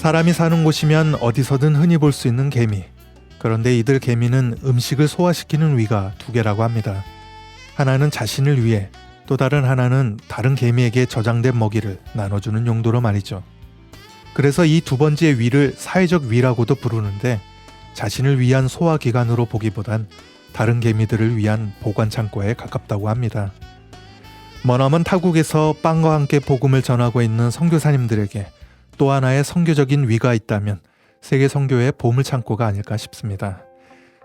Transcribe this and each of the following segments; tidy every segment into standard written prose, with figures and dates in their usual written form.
사람이 사는 곳이면 어디서든 흔히 볼 수 있는 개미. 그런데 이들 개미는 음식을 소화시키는 위가 두 개라고 합니다. 하나는 자신을 위해, 또 다른 하나는 다른 개미에게 저장된 먹이를 나눠주는 용도로 말이죠. 그래서 이 두 번째 위를 사회적 위라고도 부르는데, 자신을 위한 소화기관으로 보기보단 다른 개미들을 위한 보관창고에 가깝다고 합니다. 머나먼 타국에서 빵과 함께 복음을 전하고 있는 선교사님들에게 또 하나의 선교적인 위가 있다면 세계 선교의 보물창고가 아닐까 싶습니다.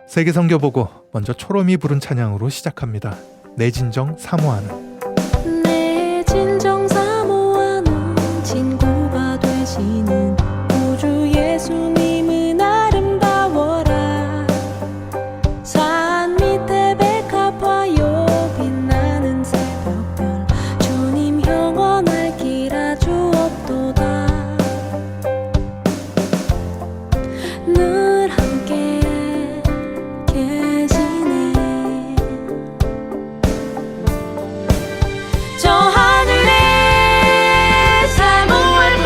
세계 선교 보고 먼저 초롬이 부른 찬양으로 시작합니다. 내 진정 사모하는. 내 진정 사모하는 친구가 되시는 우주 예수님은 아름다워라. 산 밑에 백합화요 빛나는 새벽별 주님 영원할 기라 주옵도다. 늘 함께 계시네. 저 하늘에 사모할 분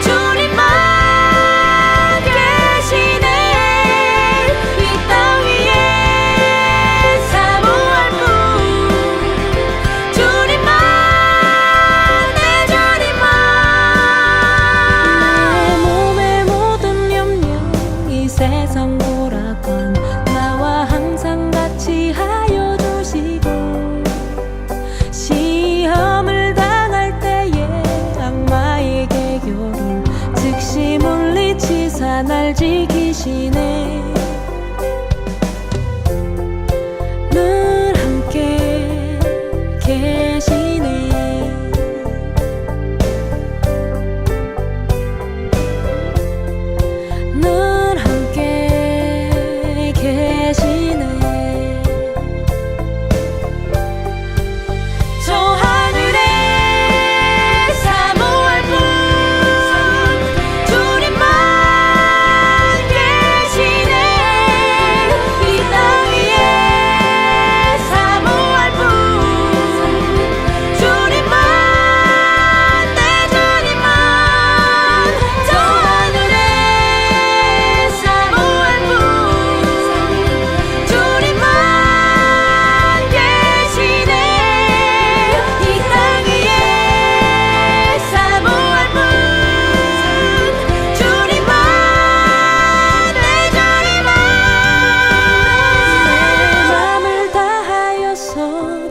주님만 계시네. 이 땅 위에 사모할 분 주님만, 내 주님만. 내 몸의 모든 염려 이 세상 오락관 나와 항상 같이 하여 주시고, 시험을 당할 때에 악마의 계교를 즉시 물리치사 날 지키시네. 늘 함께 계시네. 늘 함께 계시네. 저 하늘에 사모할 분 주님만 계시네. 이 땅 위에 사모할 분 주님만, 내 주님만. 저 하늘에 사모할 분 주님만 계시네. 이 땅 위에 사모할 분 주님만, 내 주님만. 내 맘을 다하여서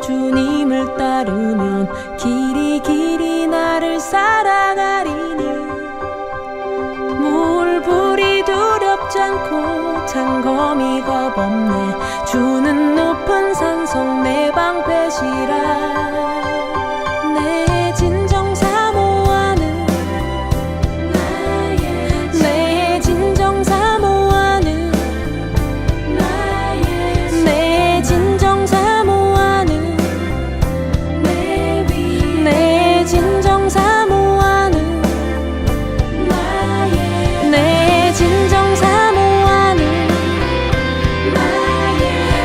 주님을 따르면 길이 길이 나를 살아가리니. 물불이 두렵지 않고 창검이 겁없네. 주는 높은 산성 내 방패시라. 내 진정 사모하는, 내 진정 사모하는, 내 진정 사모하는, 내 진정 사모하는, 내 진정 사모하는,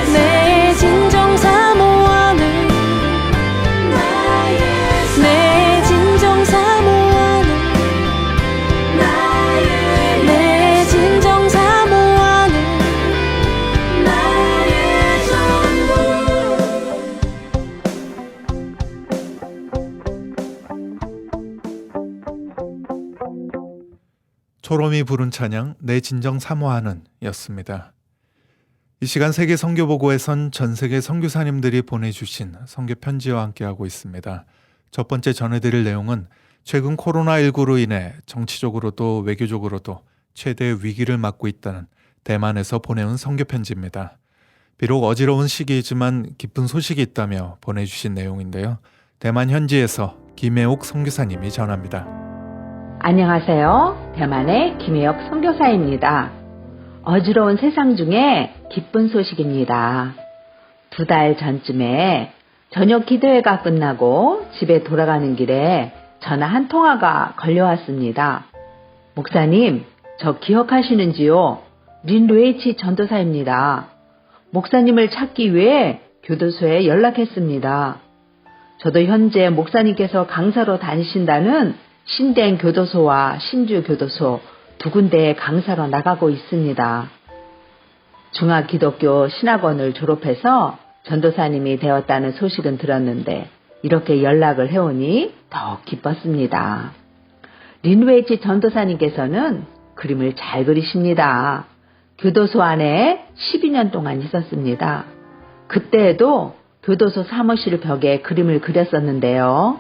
내 진정 사모하는, 내 진정 사모하는, 내 진정 사모하는 나의 전부. 초롬이 부른 찬양 내 진정 사모하는 였습니다. 이 시간 세계 선교보고에선 전 세계 선교사님들이 보내주신 선교 편지와 함께하고 있습니다. 첫 번째 전해드릴 내용은 최근 코로나19로 인해 정치적으로도 외교적으로도 최대 위기를 맞고 있다는 대만에서 보내온 선교 편지입니다. 비록 어지러운 시기이지만 기쁜 소식이 있다며 보내주신 내용인데요. 대만 현지에서 김혜옥 선교사님이 전합니다. 안녕하세요. 대만의 김혜옥 선교사입니다. 어지러운 세상 중에 기쁜 소식입니다. 2달 전쯤에 저녁 기도회가 끝나고 집에 돌아가는 길에 전화 한 통화가 걸려왔습니다. 목사님, 저 기억하시는지요? 린 루에이치 전도사입니다. 목사님을 찾기 위해 교도소에 연락했습니다. 저도 현재 목사님께서 강사로 다니신다는 신대행 교도소와 신주 교도소 두 군데에 강사로 나가고 있습니다. 중화기독교 신학원을 졸업해서 전도사님이 되었다는 소식은 들었는데 이렇게 연락을 해오니 더욱 기뻤습니다. 린웨이치 전도사님께서는 그림을 잘 그리십니다. 교도소 안에 12년 동안 있었습니다. 그때에도 교도소 사무실 벽에 그림을 그렸었는데요.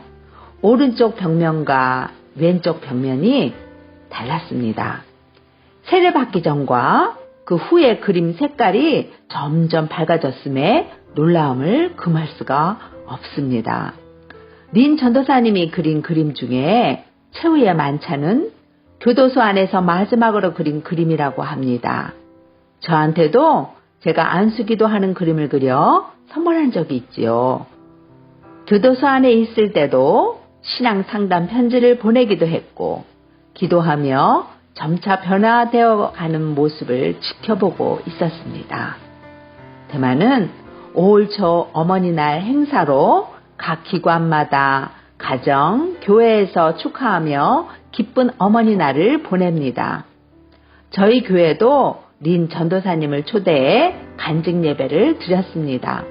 오른쪽 벽면과 왼쪽 벽면이 달랐습니다. 세례받기 전과 그 후에 그림 색깔이 점점 밝아졌음에 놀라움을 금할 수가 없습니다. 린 전도사님이 그린 그림 중에 최후의 만찬은 교도소 안에서 마지막으로 그린 그림이라고 합니다. 저한테도 제가 안수기도 하는 그림을 그려 선물한 적이 있지요. 교도소 안에 있을 때도 신앙 상담 편지를 보내기도 했고 기도하며 점차 변화되어 가는 모습을 지켜보고 있었습니다. 대만은 5월 초 어머니날 행사로 각 기관마다 가정, 교회에서 축하하며 기쁜 어머니날을 보냅니다. 저희 교회도 린 전도사님을 초대해 간증 예배를 드렸습니다.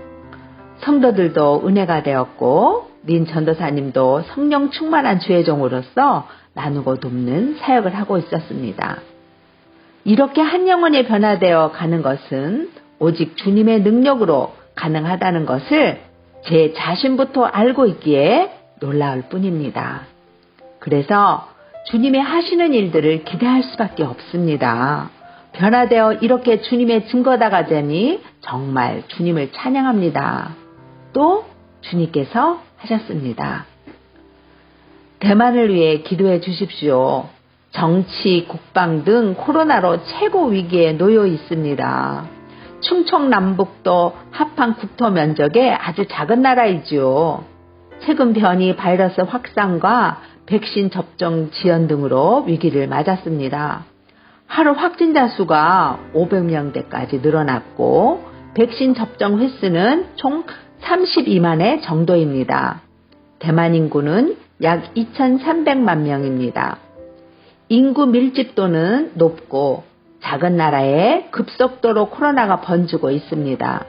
성도들도 은혜가 되었고 린 전도사님도 성령 충만한 주의종으로서 나누고 돕는 사역을 하고 있었습니다. 이렇게 한 영혼이 변화되어 가는 것은 오직 주님의 능력으로 가능하다는 것을 제 자신부터 알고 있기에 놀라울 뿐입니다. 그래서 주님의 하시는 일들을 기대할 수밖에 없습니다. 변화되어 이렇게 주님의 증거다가 되니 정말 주님을 찬양합니다. 또 주님께서 하셨습니다. 대만을 위해 기도해 주십시오. 정치, 국방 등 코로나로 최고 위기에 놓여 있습니다. 충청남북도 합한 국토 면적의 아주 작은 나라이지요. 최근 변이 바이러스 확산과 백신 접종 지연 등으로 위기를 맞았습니다. 하루 확진자 수가 500명대까지 늘어났고 백신 접종 횟수는 총 32만 회 정도입니다. 대만 인구는 약 2,300만 명입니다. 인구 밀집도는 높고 작은 나라에 급속도로 코로나가 번지고 있습니다.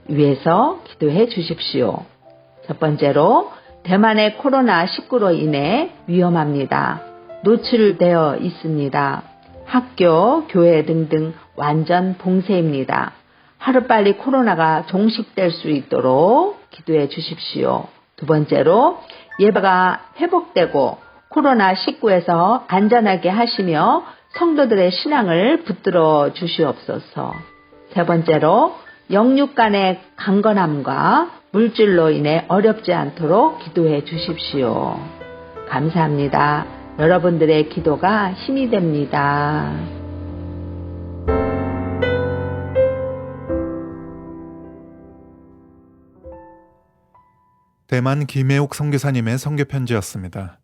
위에서 기도해 주십시오. 첫 번째로 대만의 코로나19로 인해 위험합니다. 노출되어 있습니다. 학교, 교회 등등 완전 봉쇄입니다. 하루빨리 코로나가 종식될 수 있도록 기도해 주십시오. 두 번째로 예배가 회복되고 코로나19에서 안전하게 하시며 성도들의 신앙을 붙들어 주시옵소서. 세 번째로 영육 간의 강건함과 물질로 인해 어렵지 않도록 기도해 주십시오. 감사합니다. 여러분들의 기도가 힘이 됩니다. 대만 김혜옥 선교사님의 선교편지였습니다.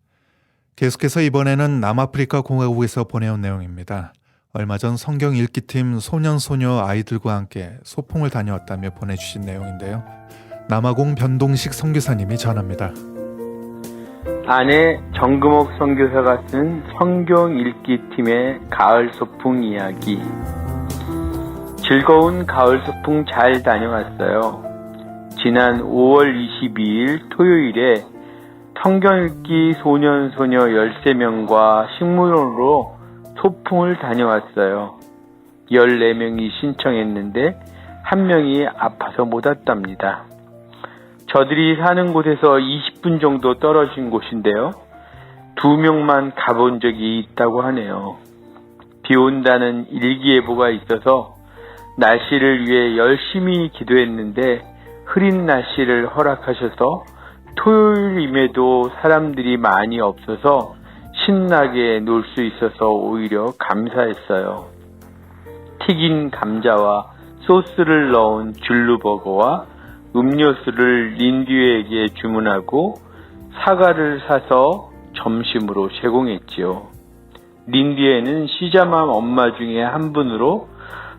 계속해서 이번에는 남아프리카 공화국에서 보내온 내용입니다. 얼마 전 성경 읽기팀 소년소녀 아이들과 함께 소풍을 다녀왔다며 보내주신 내용인데요. 남아공 변동식 선교사님이 전합니다. 아내 정금옥 선교사가 쓴 성경 읽기팀의 가을 소풍 이야기. 즐거운 가을 소풍 잘 다녀왔어요. 지난 5월 22일 토요일에 성경 읽기 소년소녀 13명과 식물원으로 소풍을 다녀왔어요. 14명이 신청했는데 1명이 아파서 못 왔답니다. 저들이 사는 곳에서 20분 정도 떨어진 곳인데요. 2명만 가본 적이 있다고 하네요. 비 온다는 일기예보가 있어서 날씨를 위해 열심히 기도했는데 흐린 날씨를 허락하셔서 토요일임에도 사람들이 많이 없어서 신나게 놀 수 있어서 오히려 감사했어요. 튀긴 감자와 소스를 넣은 줄루버거와 음료수를 린듀에게 주문하고 사과를 사서 점심으로 제공했지요. 린듀에는 시자맘 엄마 중에 한 분으로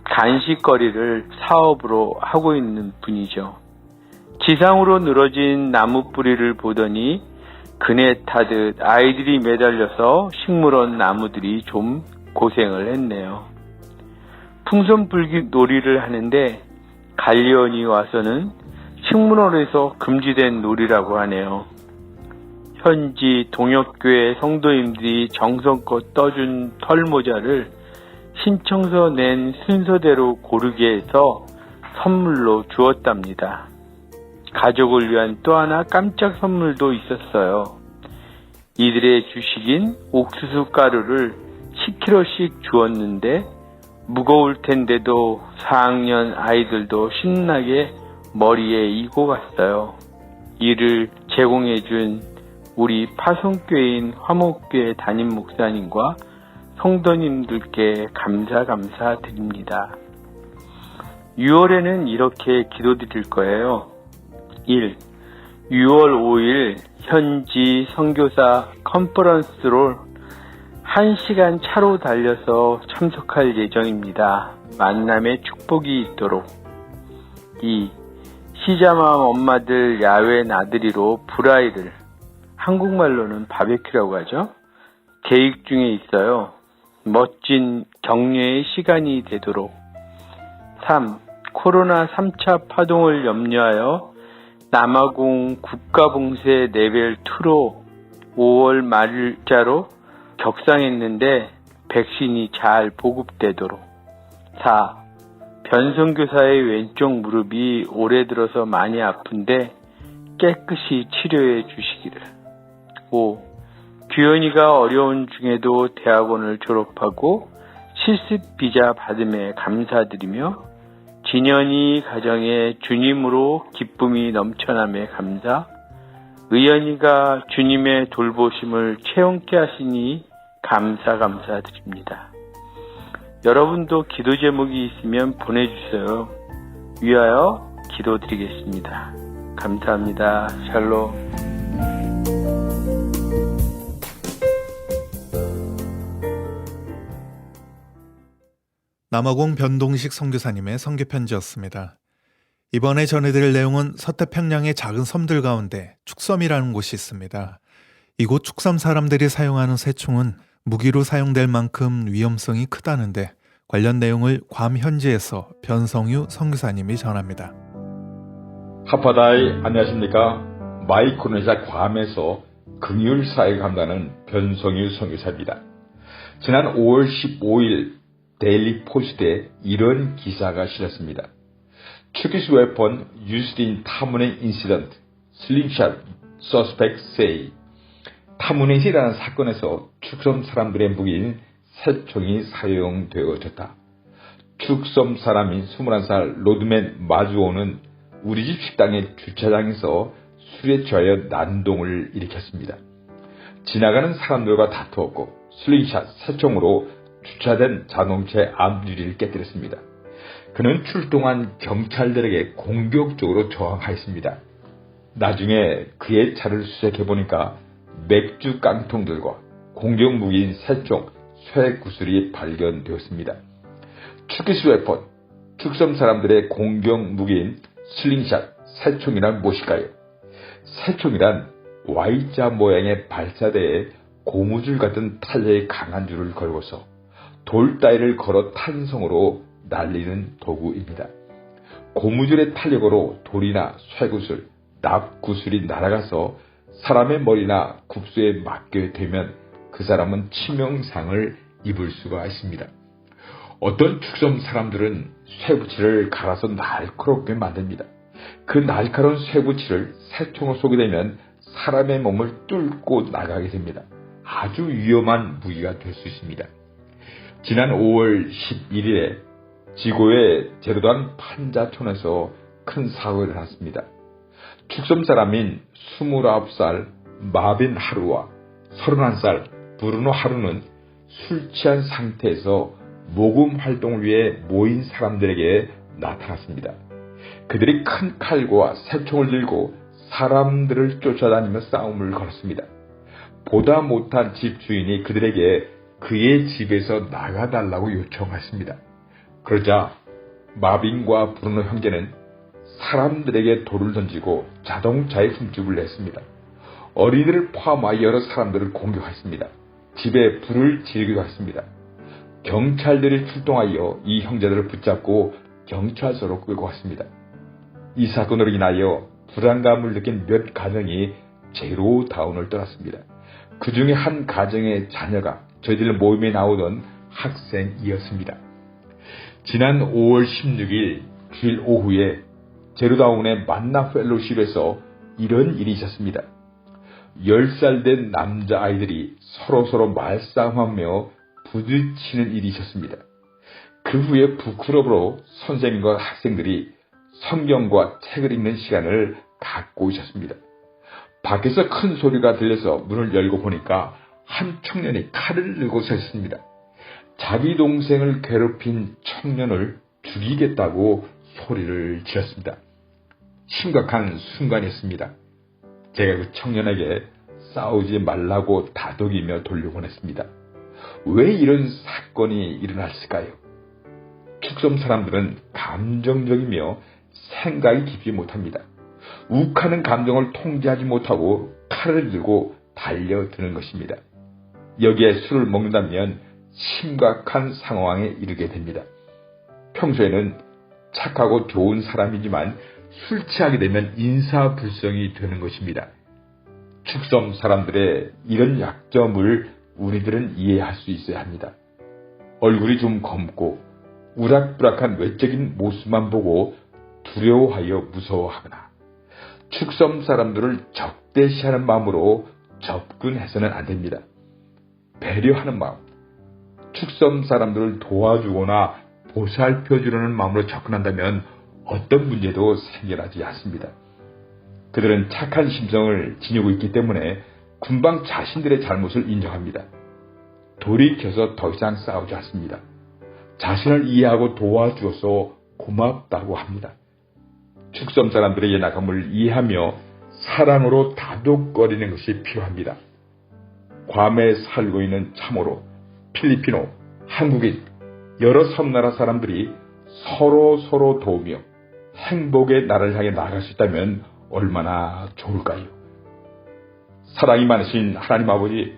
간식거리를 사업으로 하고 있는 분이죠. 지상으로 늘어진 나무 뿌리를 보더니 그네 타듯 아이들이 매달려서 식물원 나무들이 좀 고생을 했네요. 풍선불기 놀이를 하는데 관리원이 와서는 식물원에서 금지된 놀이라고 하네요. 현지 동역교회 성도님들이 정성껏 떠준 털모자를 신청서 낸 순서대로 고르게 해서 선물로 주었답니다. 가족을 위한 또 하나 깜짝 선물도 있었어요. 이들의 주식인 옥수수 가루를 10kg씩 주었는데 무거울 텐데도 4학년 아이들도 신나게 머리에 이고 갔어요. 이를 제공해준 우리 파송교회인 화목교회 담임 목사님과 성도님들께 감사드립니다. 6월에는 이렇게 기도드릴 거예요. 1. 6월 5일 현지 선교사 컨퍼런스로 1시간 차로 달려서 참석할 예정입니다. 만남의 축복이 있도록. 2. 시자맘 엄마들 야외 나들이로 브라이를, 한국말로는 바베큐라고 하죠. 계획 중에 있어요. 멋진 격려의 시간이 되도록. 3. 코로나 3차 파동을 염려하여 남아공 국가봉쇄 레벨 2로 5월 말자로 격상했는데 백신이 잘 보급되도록. 4. 변선교사의 왼쪽 무릎이 올해 들어서 많이 아픈데 깨끗이 치료해 주시기를. 5. 규현이가 어려운 중에도 대학원을 졸업하고 실습 비자 받음에 감사드리며 진현이 가정에 주님으로 기쁨이 넘쳐남에 감사, 의연이가 주님의 돌보심을 체험케 하시니 감사드립니다. 여러분도 기도 제목이 있으면 보내주세요. 위하여 기도드리겠습니다. 감사합니다. 샬롬. 남아공 변동식 선교사님의 선교편지였습니다. 이번에 전해드릴 내용은 서태평양의 작은 섬들 가운데 축섬이라는 곳이 있습니다. 이곳 축섬 사람들이 사용하는 새총은 무기로 사용될 만큼 위험성이 크다는데 관련 내용을 괌 현지에서 변성유 선교사님이 전합니다. 하파다이 안녕하십니까? 마이크로네시아 괌에서 긍휼사에 감당하는 변성유 선교사입니다. 지난 5월 15일 데일리 포스트에 이런 기사가 실렸습니다. Turkish weapon used in 타문행 incident, slingshot suspect say. 타문행시라는 사건에서 축섬 사람들의 무기인 새총이 사용되어졌다. 축섬 사람인 21살 로드맨 마주오는 우리 집 식당의 주차장에서 술에 취하여 난동을 일으켰습니다. 지나가는 사람들과 다투었고 슬링샷 새총으로 주차된 자동차의 앞유리를 깨뜨렸습니다. 그는 출동한 경찰들에게 공격적으로 저항하였습니다. 나중에 그의 차를 수색해보니까 맥주 깡통들과 공격무기인 새총, 쇠구슬이 발견되었습니다. 투키스 웨폰, 축섬 사람들의 공격무기인 슬링샷, 새총이란 무엇일까요? 새총이란 Y자 모양의 발사대에 고무줄 같은 탄력이 강한 줄을 걸고서 돌 따위를 걸어 탄성으로 날리는 도구입니다. 고무줄의 탄력으로 돌이나 쇠구슬, 납구슬이 날아가서 사람의 머리나 국수에 맞게 되면 그 사람은 치명상을 입을 수가 있습니다. 어떤 축섬 사람들은 쇠붙이를 갈아서 날카롭게 만듭니다. 그 날카로운 쇠붙이를 새총을 쏘게 되면 사람의 몸을 뚫고 나가게 됩니다. 아주 위험한 무기가 될 수 있습니다. 지난 5월 11일에 지고의 제르단 판자촌에서 큰 사고가 일어났습니다. 축섬 사람인 29살 마빈 하루와 31살 브루노 하루는 술 취한 상태에서 모금 활동을 위해 모인 사람들에게 나타났습니다. 그들이 큰 칼과 새총을 들고 사람들을 쫓아다니며 싸움을 걸었습니다. 보다 못한 집주인이 그들에게 그의 집에서 나가달라고 요청했습니다. 그러자 마빈과 브루노 형제는 사람들에게 돌을 던지고 자동차에 흠집을 냈습니다. 어린이를 포함하여 여러 사람들을 공격했습니다. 집에 불을 지르기도 했습니다. 경찰들이 출동하여 이 형제들을 붙잡고 경찰서로 끌고 갔습니다. 이 사건으로 인하여 불안감을 느낀 몇 가정이 제로다운을 떠났습니다. 그 중에 한 가정의 자녀가 저희들 모임에 나오던 학생이었습니다. 지난 5월 16일 주일 오후에 제로다운의 만나 펠로십에서 이런 일이 있었습니다. 10살 된 남자아이들이 서로서로 말싸움하며 부딪히는 일이 있었습니다. 그 후에 북클럽으로 선생님과 학생들이 성경과 책을 읽는 시간을 갖고 있었습니다. 밖에서 큰 소리가 들려서 문을 열고 보니까 한 청년이 칼을 들고 서 있습니다. 자기 동생을 괴롭힌 청년을 죽이겠다고 소리를 지었습니다. 심각한 순간이었습니다. 제가 그 청년에게 싸우지 말라고 다독이며 돌려보냈습니다. 왜 이런 사건이 일어났을까요? 축섬 사람들은 감정적이며 생각이 깊지 못합니다. 욱하는 감정을 통제하지 못하고 칼을 들고 달려드는 것입니다. 여기에 술을 먹는다면 심각한 상황에 이르게 됩니다. 평소에는 착하고 좋은 사람이지만 술 취하게 되면 인사불성이 되는 것입니다. 축섬 사람들의 이런 약점을 우리들은 이해할 수 있어야 합니다. 얼굴이 좀 검고 우락부락한 외적인 모습만 보고 두려워하여 무서워하거나 축섬 사람들을 적대시하는 마음으로 접근해서는 안 됩니다. 배려하는 마음, 축섬 사람들을 도와주거나 보살펴주려는 마음으로 접근한다면 어떤 문제도 생겨나지 않습니다. 그들은 착한 심성을 지니고 있기 때문에 금방 자신들의 잘못을 인정합니다. 돌이켜서 더 이상 싸우지 않습니다. 자신을 이해하고 도와주어서 고맙다고 합니다. 축섬 사람들의 연약함을 이해하며 사랑으로 다독거리는 것이 필요합니다. 괌에 살고 있는 참으로 필리핀어, 한국인, 여러 섬나라 사람들이 서로 도우며 행복의 나라를 향해 나아갈 수 있다면 얼마나 좋을까요? 사랑이 많으신 하나님 아버지,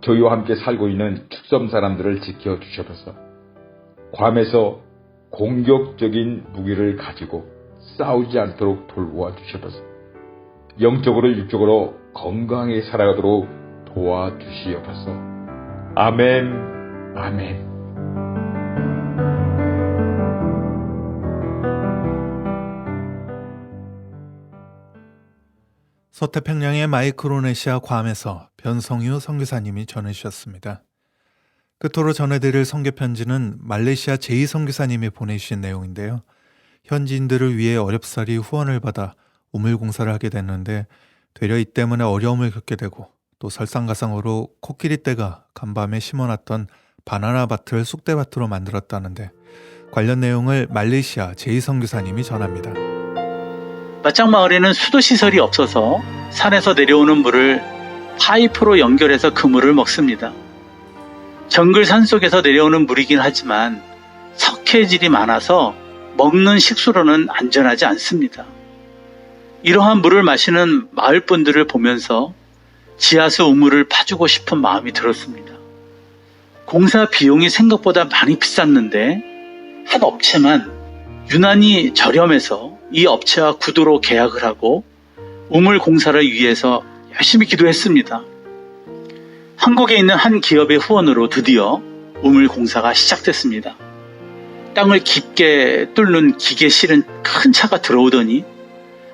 저희와 함께 살고 있는 축섬 사람들을 지켜주셔서 괌에서 공격적인 무기를 가지고 싸우지 않도록 돌보아주셔서 영적으로 육적으로 건강하게 살아가도록 도와주시옵소서. 아멘, 아멘. 서태평양의 마이크로네시아 괌에서 변성유 선교사님이 전해주셨습니다. 끝으로 전해드릴 선교편지는 말레이시아 제2선교사님이 보내주신 내용인데요. 현지인들을 위해 어렵사리 후원을 받아 우물공사를 하게 됐는데 되려 이 때문에 어려움을 겪게 되고 또 설상가상으로 코끼리떼가 간밤에 심어놨던 바나나 밭을 쑥대밭으로 만들었다는데 관련 내용을 말레이시아 제2선교사님이 전합니다. 마짱마을에는 수도시설이 없어서 산에서 내려오는 물을 파이프로 연결해서 그 물을 먹습니다. 정글 산속에서 내려오는 물이긴 하지만 석회질이 많아서 먹는 식수로는 안전하지 않습니다. 이러한 물을 마시는 마을 분들을 보면서 지하수 우물을 파주고 싶은 마음이 들었습니다. 공사 비용이 생각보다 많이 비쌌는데 한 업체만 유난히 저렴해서 이 업체와 구도로 계약을 하고 우물 공사를 위해서 열심히 기도했습니다. 한국에 있는 한 기업의 후원으로 드디어 우물 공사가 시작됐습니다. 땅을 깊게 뚫는 기계 실은 큰 차가 들어오더니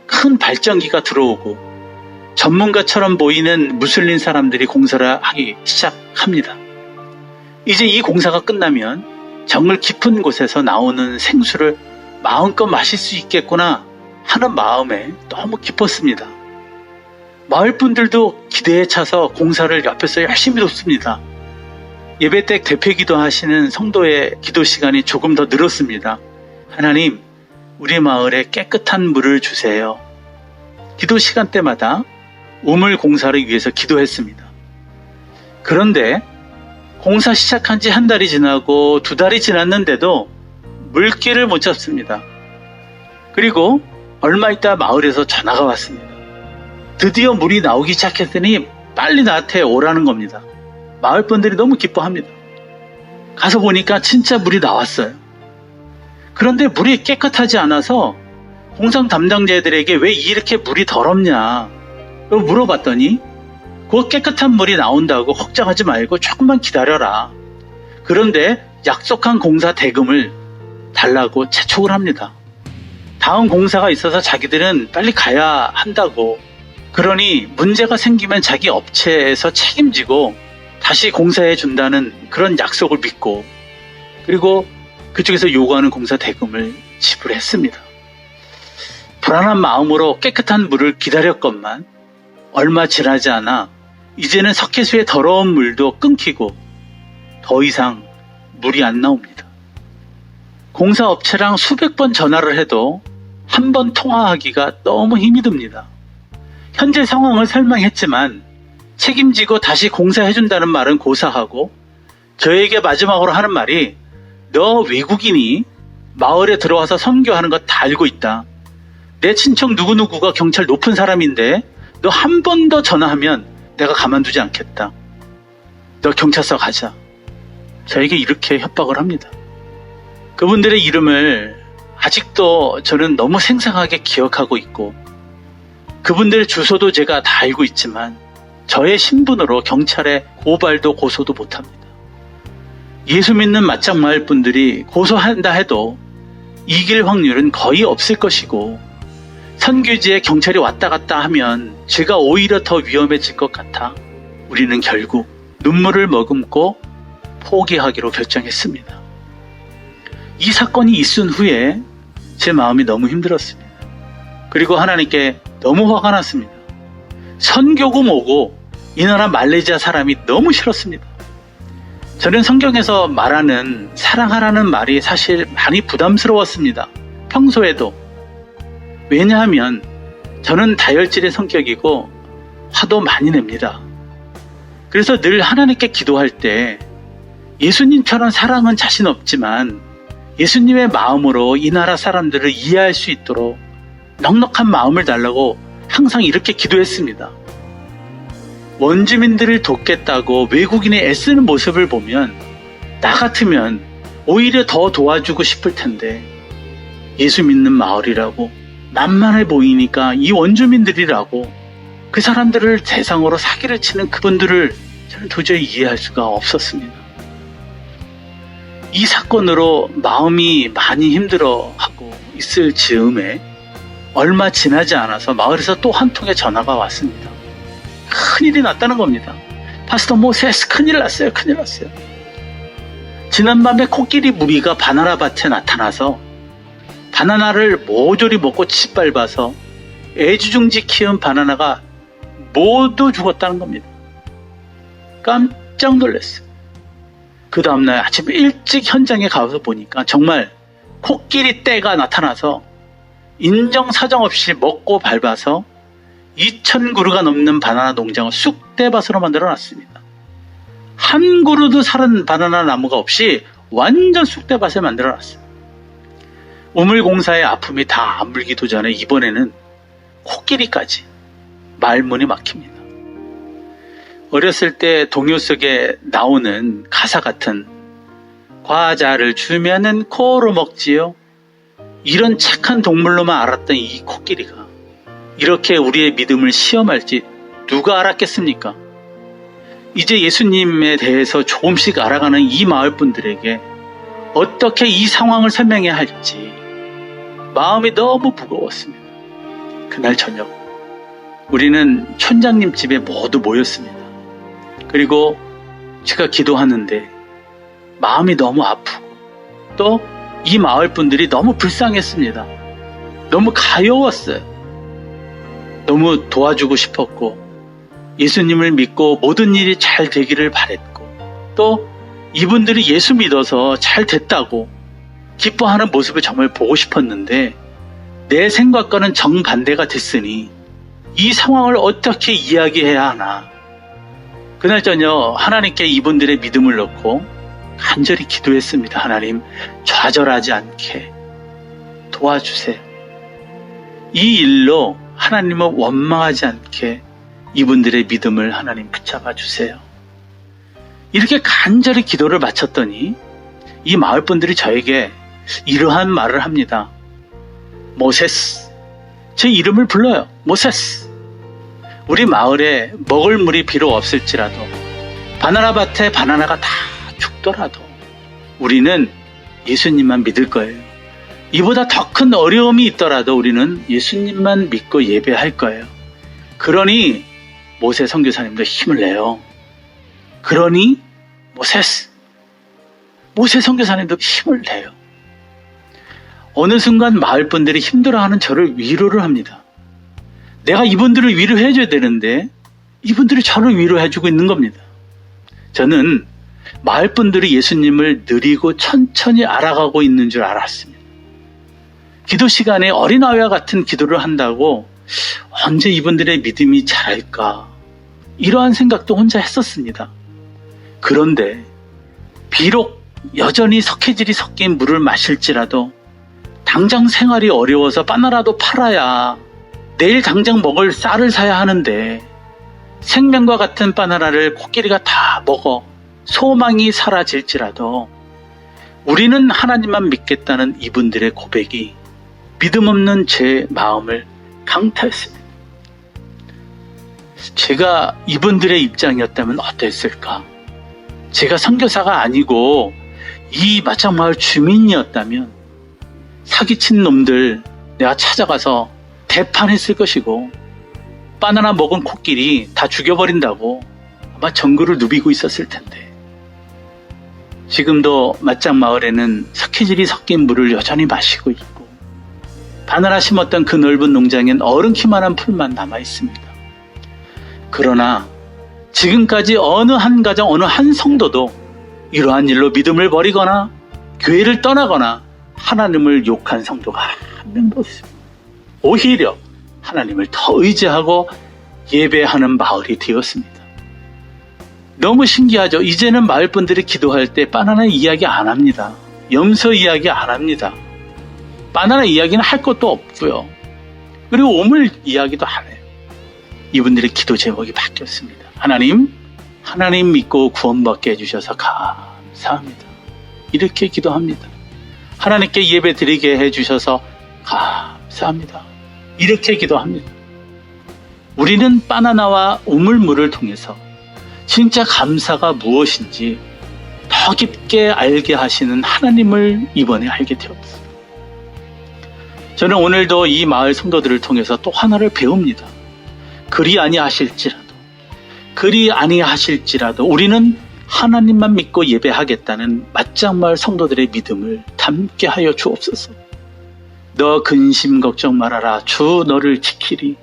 큰 발전기가 들어오고 전문가처럼 보이는 무슬림 사람들이 공사를 하기 시작합니다. 이제 이 공사가 끝나면 정글 깊은 곳에서 나오는 생수를 마음껏 마실 수 있겠구나 하는 마음에 너무 기뻤습니다. 마을 분들도 기대에 차서 공사를 옆에서 열심히 돕습니다. 예배 때 대표기도 하시는 성도의 기도 시간이 조금 더 늘었습니다. 하나님, 우리 마을에 깨끗한 물을 주세요. 기도 시간 때마다 우물 공사를 위해서 기도했습니다. 그런데 공사 시작한 지 한 달이 지나고 2달이 지났는데도 물기를 못 잡습니다. 그리고 얼마 있다 마을에서 전화가 왔습니다. 드디어 물이 나오기 시작했더니 빨리 나한테 오라는 겁니다. 마을 분들이 너무 기뻐합니다. 가서 보니까 진짜 물이 나왔어요. 그런데 물이 깨끗하지 않아서 공사 담당자들에게 왜 이렇게 물이 더럽냐 물어봤더니 그 깨끗한 물이 나온다고 걱정하지 말고 조금만 기다려라. 그런데 약속한 공사 대금을 달라고 재촉을 합니다. 다음 공사가 있어서 자기들은 빨리 가야 한다고. 그러니 문제가 생기면 자기 업체에서 책임지고 다시 공사해 준다는 그런 약속을 믿고, 그리고 그쪽에서 요구하는 공사 대금을 지불했습니다. 불안한 마음으로 깨끗한 물을 기다렸건만 얼마 지나지 않아 이제는 석회수의 더러운 물도 끊기고 더 이상 물이 안 나옵니다. 공사업체랑 수백 번 전화를 해도 한 번 통화하기가 너무 힘이 듭니다. 현재 상황을 설명했지만 책임지고 다시 공사해준다는 말은 고사하고, 저에게 마지막으로 하는 말이 너 외국인이 마을에 들어와서 선교하는 거 다 알고 있다. 내 친척 누구누구가 경찰 높은 사람인데 너 한 번 더 전화하면 내가 가만두지 않겠다. 너 경찰서 가자. 저에게 이렇게 협박을 합니다. 그분들의 이름을 아직도 저는 너무 생생하게 기억하고 있고, 그분들의 주소도 제가 다 알고 있지만 저의 신분으로 경찰에 고발도 고소도 못합니다. 예수 믿는 맞짱마을 분들이 고소한다 해도 이길 확률은 거의 없을 것이고, 선교지에 경찰이 왔다 갔다 하면 제가 오히려 더 위험해질 것 같아 우리는 결국 눈물을 머금고 포기하기로 결정했습니다. 이 사건이 있은 후에 제 마음이 너무 힘들었습니다. 그리고 하나님께 너무 화가 났습니다. 선교고 뭐고 이 나라 말레이시아 사람이 너무 싫었습니다. 저는 성경에서 말하는 사랑하라는 말이 사실 많이 부담스러웠습니다. 평소에도. 왜냐하면 저는 다혈질의 성격이고 화도 많이 냅니다. 그래서 늘 하나님께 기도할 때 예수님처럼 사랑은 자신 없지만 예수님의 마음으로 이 나라 사람들을 이해할 수 있도록 넉넉한 마음을 달라고 항상 이렇게 기도했습니다. 원주민들을 돕겠다고 외국인이 애쓰는 모습을 보면 나 같으면 오히려 더 도와주고 싶을 텐데, 예수 믿는 마을이라고 만만해 보이니까 이 원주민들이라고 그 사람들을 대상으로 사기를 치는 그분들을 저는 도저히 이해할 수가 없었습니다. 이 사건으로 마음이 많이 힘들어하고 있을 즈음에 얼마 지나지 않아서 마을에서 또 한 통의 전화가 왔습니다. 큰일이 났다는 겁니다. 파스터 모세스, 큰일 났어요. 큰일 났어요. 지난밤에 코끼리 무리가 바나나 밭에 나타나서 바나나를 모조리 먹고 짓밟아서 애지중지 키운 바나나가 모두 죽었다는 겁니다. 깜짝 놀랐어요. 그 다음날 아침 일찍 현장에 가서 보니까 정말 코끼리 떼가 나타나서 인정사정 없이 먹고 밟아서 2,000그루가 넘는 바나나 농장을 쑥대밭으로 만들어놨습니다. 한 그루도 살은 바나나 나무가 없이 완전 쑥대밭을 만들어놨어요. 우물공사의 아픔이 다 아물기도 전에 이번에는 코끼리까지 말문이 막힙니다. 어렸을 때 동요 속에 나오는 가사 같은 과자를 주면은 코로 먹지요. 이런 착한 동물로만 알았던 이 코끼리가 이렇게 우리의 믿음을 시험할지 누가 알았겠습니까? 이제 예수님에 대해서 조금씩 알아가는 이 마을 분들에게 어떻게 이 상황을 설명해야 할지 마음이 너무 무거웠습니다. 그날 저녁 우리는 촌장님 집에 모두 모였습니다. 그리고 제가 기도하는데 마음이 너무 아프고 또 이 마을 분들이 너무 불쌍했습니다. 너무 가여웠어요. 너무 도와주고 싶었고 예수님을 믿고 모든 일이 잘 되기를 바랬고 또 이분들이 예수 믿어서 잘 됐다고 기뻐하는 모습을 정말 보고 싶었는데 내 생각과는 정반대가 됐으니 이 상황을 어떻게 이야기해야 하나. 그날 저녁 하나님께 이분들의 믿음을 넣고 간절히 기도했습니다. 하나님, 좌절하지 않게 도와주세요. 이 일로 하나님은 원망하지 않게 이분들의 믿음을 하나님 붙잡아 주세요. 이렇게 간절히 기도를 마쳤더니 이 마을 분들이 저에게 이러한 말을 합니다. 모세스, 제 이름을 불러요. 모세스. 우리 마을에 먹을 물이 비록 없을지라도 바나나 밭에 바나나가 다 죽더라도 우리는 예수님만 믿을 거예요. 이보다 더 큰 어려움이 있더라도 우리는 예수님만 믿고 예배할 거예요. 그러니 모세 선교사님도 힘을 내요. 그러니 모세 선교사님도 힘을 내요. 어느 순간 마을 분들이 힘들어하는 저를 위로를 합니다. 내가 이분들을 위로해줘야 되는데 이분들이 저를 위로해주고 있는 겁니다. 저는 마을 분들이 예수님을 느리고 천천히 알아가고 있는 줄 알았습니다. 기도 시간에 어린아이와 같은 기도를 한다고 언제 이분들의 믿음이 자랄까? 이러한 생각도 혼자 했었습니다. 그런데 비록 여전히 석회질이 섞인 물을 마실지라도 당장 생활이 어려워서 바나나도 팔아야 내일 당장 먹을 쌀을 사야 하는데 생명과 같은 바나나를 코끼리가 다 먹어 소망이 사라질지라도 우리는 하나님만 믿겠다는 이분들의 고백이 믿음 없는 제 마음을 강타했습니다. 제가 이분들의 입장이었다면 어땠을까? 제가 선교사가 아니고 이 마창마을 주민이었다면 사기친 놈들 내가 찾아가서 대판했을 것이고 바나나 먹은 코끼리 다 죽여버린다고 아마 전구를 누비고 있었을 텐데 지금도 맞짱마을에는 석회질이 섞인 물을 여전히 마시고 있고 바나나 심었던 그 넓은 농장엔 어른 키만한 풀만 남아 있습니다. 그러나 지금까지 어느 한 가정, 어느 한 성도도 이러한 일로 믿음을 버리거나 교회를 떠나거나 하나님을 욕한 성도가 한 명도 없습니다. 오히려 하나님을 더 의지하고 예배하는 마을이 되었습니다. 너무 신기하죠? 이제는 마을 분들이 기도할 때 바나나 이야기 안 합니다. 염소 이야기 안 합니다. 바나나 이야기는 할 것도 없고요. 그리고 오물 이야기도 안 해요. 이분들의 기도 제목이 바뀌었습니다. 하나님 믿고 구원받게 해주셔서 감사합니다. 이렇게 기도합니다. 하나님께 예배 드리게 해주셔서 감사합니다. 이렇게 기도합니다. 우리는 바나나와 우물물을 통해서 진짜 감사가 무엇인지 더 깊게 알게 하시는 하나님을 이번에 알게 되었습니다. 저는 오늘도 이 마을 성도들을 통해서 또 하나를 배웁니다. 그리 아니하실지라도 우리는 하나님만 믿고 예배하겠다는 맞짱마을 성도들의 믿음을 담게 하여 주옵소서. 너 근심 걱정 말아라. 주 너를 지키리.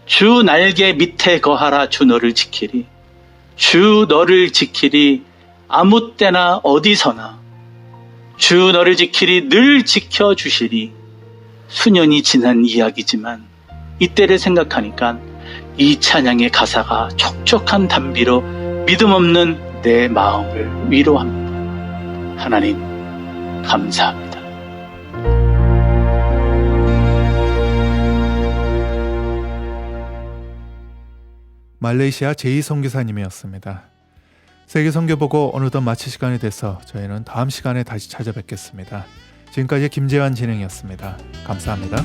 주 날개 밑에 거하라. 주 너를 지키리. 주 너를 지키리. 아무 때나 어디서나 주 너를 지키리. 늘 지켜주시리. 수년이 지난 이야기지만 이때를 생각하니까 이 찬양의 가사가 촉촉한 단비로 믿음 없는 내 마음을 위로합니다. 하나님 감사합니다. 말레이시아 제2선교사님이었습니다. 세계선교보고 어느덧 마칠 시간이 돼서 저희는 다음 시간에 다시 찾아뵙겠습니다. 지금까지 김재환 진행이었습니다. 감사합니다.